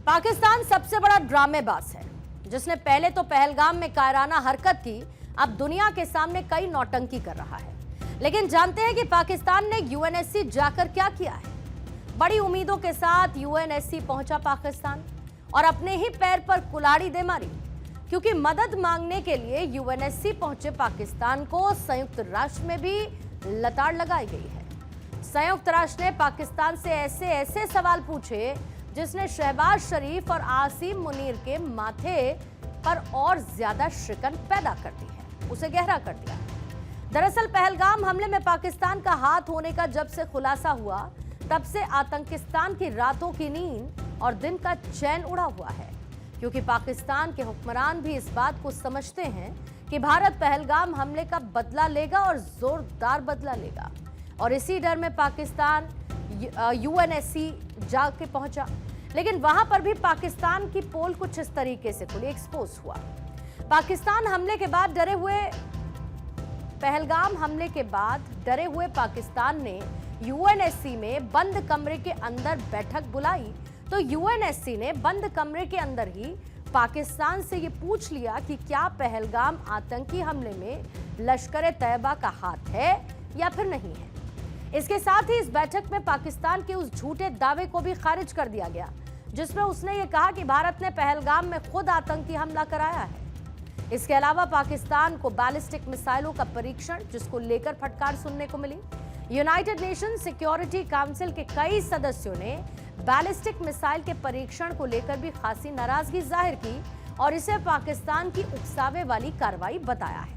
पाकिस्तान सबसे बड़ा ड्रामेबाज है, जिसने पहले तो पहलगाम में कायराना हरकत की, अब दुनिया के सामने कई नौटंकी कर रहा है। लेकिन जानते हैं कि पाकिस्तान ने यूएनएससी जाकर क्या किया है? बड़ी उम्मीदों के साथ यूएनएससी पहुंचा पाकिस्तान और अपने ही पैर पर कुल्हाड़ी दे मारी, क्योंकि मदद मांगने के लिए यूएनएससी पहुंचे पाकिस्तान को संयुक्त राष्ट्र में भी लताड़ लगाई गई है। संयुक्त राष्ट्र ने पाकिस्तान से ऐसे सवाल पूछे जिसने शहबाज शरीफ और आसिम मुनीर के माथे पर और ज्यादा शिकन पैदा कर दी है, उसे गहरा कर दिया है। दरअसल पहलगाम हमले में पाकिस्तान का हाथ होने का जब से खुलासा हुआ, तब से आतंकिस्तान की रातों की नींद और दिन का चैन उड़ा हुआ है, क्योंकि पाकिस्तान के हुक्मरान भी इस बात को समझते हैं कि भारत पहलगाम हमले का बदला लेगा और जोरदार बदला लेगा। और इसी डर में पाकिस्तान यूएनएससी जाके पहुंचा, लेकिन वहां पर भी पाकिस्तान की पोल कुछ इस तरीके से खुली, एक्सपोज हुआ। पाकिस्तान हमले के बाद पहलगाम हमले के बाद डरे हुए पाकिस्तान ने यूएनएससी में बंद कमरे के अंदर बैठक बुलाई, तो यूएनएससी ने बंद कमरे के अंदर ही पाकिस्तान से ये पूछ लिया कि क्या पहलगाम आतंकी हमले में लश्कर तैयबा का हाथ है या फिर नहीं है। इसके साथ ही इस बैठक में पाकिस्तान के उस झूठे दावे को भी खारिज कर दिया गया, जिसमें उसने ये कहा कि भारत ने पहलगाम में खुद आतंकी हमला कराया है। इसके अलावा पाकिस्तान को बैलिस्टिक मिसाइलों का परीक्षण, जिसको लेकर फटकार सुनने को मिली। यूनाइटेड नेशन सिक्योरिटी काउंसिल के कई सदस्यों ने बैलिस्टिक मिसाइल के परीक्षण को लेकर भी खासी नाराजगी जाहिर की और इसे पाकिस्तान की उकसावे वाली कार्रवाई बताया है।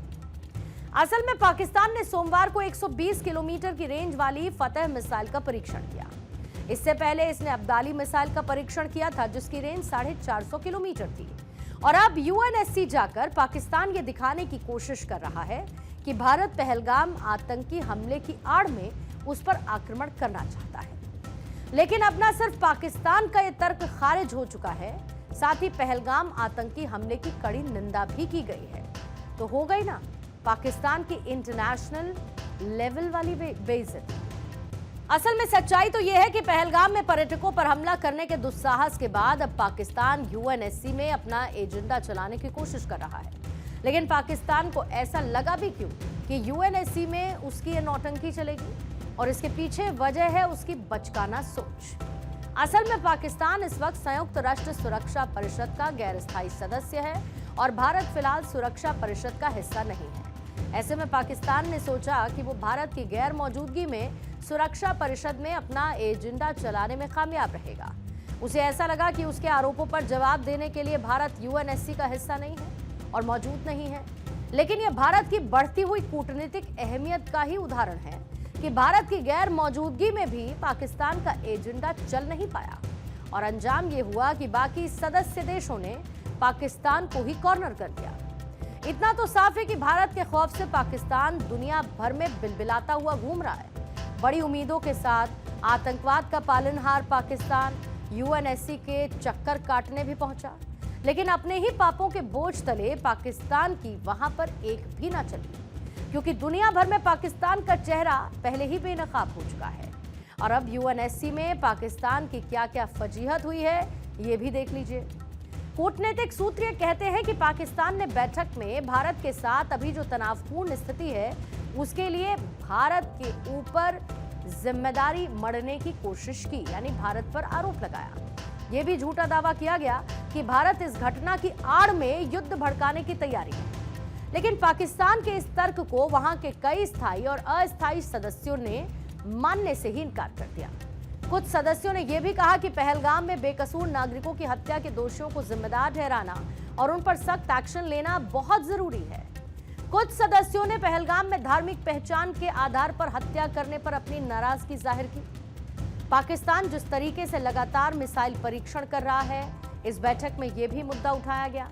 असल में पाकिस्तान ने सोमवार को 120 किलोमीटर की रेंज वाली फतेह मिसाइल का परीक्षण किया। इससे पहले इसने अब्दाली मिसाइल का परीक्षण किया था, जिसकी रेंज 450 किलोमीटर थी। और अब यूएनएससी जाकर पाकिस्तान ये दिखाने की कोशिश कर रहा है कि भारत पहलगाम आतंकी हमले की आड़ में उस पर आक्रमण करना चाहता है। लेकिन अब न सिर्फ पाकिस्तान का ये तर्क खारिज हो चुका है, साथ ही पहलगाम आतंकी हमले की कड़ी निंदा भी की गई है। तो हो गई ना पाकिस्तान की इंटरनेशनल लेवल वाली बेइज्जती। असल में सच्चाई तो यह है कि पहलगाम में पर्यटकों पर हमला करने के दुस्साहस के बाद अब पाकिस्तान यूएनएससी में अपना एजेंडा चलाने की कोशिश कर रहा है। लेकिन पाकिस्तान को ऐसा लगा भी क्यों कि यूएनएससी में उसकी ये नौटंकी चलेगी, और इसके पीछे वजह है उसकी बचकाना सोच। असल में पाकिस्तान इस वक्त संयुक्त राष्ट्र सुरक्षा परिषद का गैर स्थायी सदस्य है और भारत फिलहाल सुरक्षा परिषद का हिस्सा नहीं है। ऐसे में पाकिस्तान ने सोचा कि वो भारत की गैर मौजूदगी में सुरक्षा परिषद में अपना एजेंडा चलाने में कामयाब रहेगा। उसे ऐसा लगा कि उसके आरोपों पर जवाब देने के लिए भारत यूएनएससी का हिस्सा नहीं है और मौजूद नहीं है। लेकिन यह भारत की बढ़ती हुई कूटनीतिक अहमियत का ही उदाहरण है कि भारत की गैर मौजूदगी में भी पाकिस्तान का एजेंडा चल नहीं पाया, और अंजाम ये हुआ कि बाकी सदस्य देशों ने पाकिस्तान को ही कॉर्नर कर दिया। इतना तो साफ है कि भारत के खौफ से पाकिस्तान दुनिया भर में बिलबिलाता हुआ घूम रहा है। बड़ी उम्मीदों के साथ आतंकवाद का पालनहार पाकिस्तान यूएनएससी के चक्कर काटने भी पहुंचा, लेकिन अपने ही पापों के बोझ तले पाकिस्तान की वहां पर एक भी ना चली, क्योंकि दुनिया भर में पाकिस्तान का चेहरा पहले ही बेनकाब हो चुका है। और अब यूएनएससी में पाकिस्तान की क्या क्या फजीहत हुई है, ये भी देख लीजिए। कूटनीतिक सूत्र कहते हैं कि पाकिस्तान ने बैठक में भारत के साथ अभी जो तनावपूर्ण स्थिति है, उसके लिए भारत के ऊपर जिम्मेदारी मढ़ने की कोशिश की, यानी भारत पर आरोप लगाया। यह भी झूठा दावा किया गया कि भारत इस घटना की आड़ में युद्ध भड़काने की तैयारी है। लेकिन पाकिस्तान के इस तर्क को वहां के कई स्थायी और अस्थायी सदस्यों ने मानने से ही इनकार कर दिया। कुछ सदस्यों ने यह भी कहा कि पहलगाम में बेकसूर नागरिकों की हत्या के दोषियों को जिम्मेदार ठहराना और उन पर सख्त एक्शन लेना बहुत जरूरी है। कुछ सदस्यों ने पहलगाम में धार्मिक पहचान के आधार पर हत्या करने पर अपनी नाराजगी जाहिर की। पाकिस्तान जिस तरीके से लगातार मिसाइल परीक्षण कर रहा है, इस बैठक में यह भी मुद्दा उठाया गया।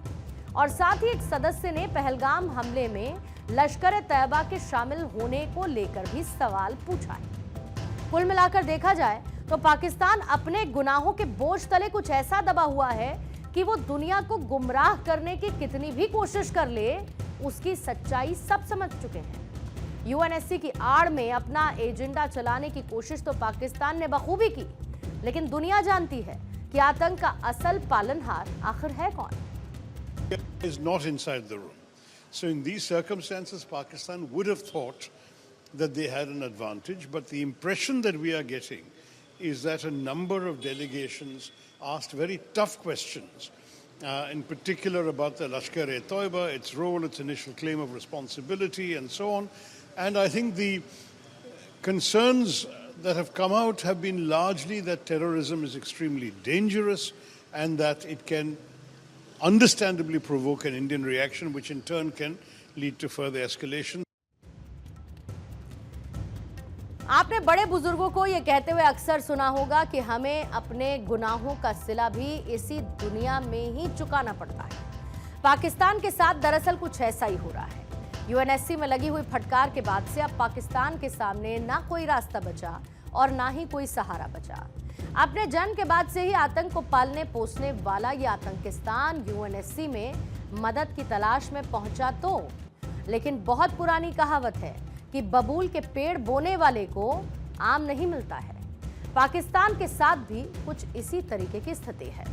और साथ ही एक सदस्य ने पहलगाम हमले में लश्कर तैयबा के शामिल होने को लेकर भी सवाल पूछा है। कुल मिलाकर देखा जाए तो पाकिस्तान अपने गुनाहों के बोझ तले कुछ ऐसा दबा हुआ है कि वो दुनिया को गुमराह करने की कितनी भी कोशिश कर ले, उसकी सच्चाई सब समझ चुके हैं। यूएनएससी की आड़ में अपना एजेंडा चलाने की कोशिश तो पाकिस्तान ने बखूबी की, लेकिन दुनिया जानती है कि आतंक का असल पालनहार आखिर है कौन। Is not inside the room. So in these circumstances, Pakistan would have thought that they had an advantage, but the impression that we are getting is that a number of delegations asked very tough questions, in particular about the Lashkar-e-Toiba, its role, its initial claim of responsibility, and so on. And I think the concerns that have come out have been largely that terrorism is extremely dangerous and that it can understandably provoke an Indian reaction, which in turn can lead to further escalation. आपने बड़े बुजुर्गों को ये कहते हुए अक्सर सुना होगा कि हमें अपने गुनाहों का सिला भी इसी दुनिया में ही चुकाना पड़ता है। पाकिस्तान के साथ दरअसल कुछ ऐसा ही हो रहा है। यूएनएससी में लगी हुई फटकार के बाद से अब पाकिस्तान के सामने ना कोई रास्ता बचा और ना ही कोई सहारा बचा। अपने जन्म के बाद से ही आतंक को पालने पोसने वाला ये आतंकिस्तान यूएनएससी में मदद की तलाश में पहुंचा तो, लेकिन बहुत पुरानी कहावत है कि बबूल के पेड़ बोने वाले को आम नहीं मिलता है। पाकिस्तान के साथ भी कुछ इसी तरीके की स्थिति है।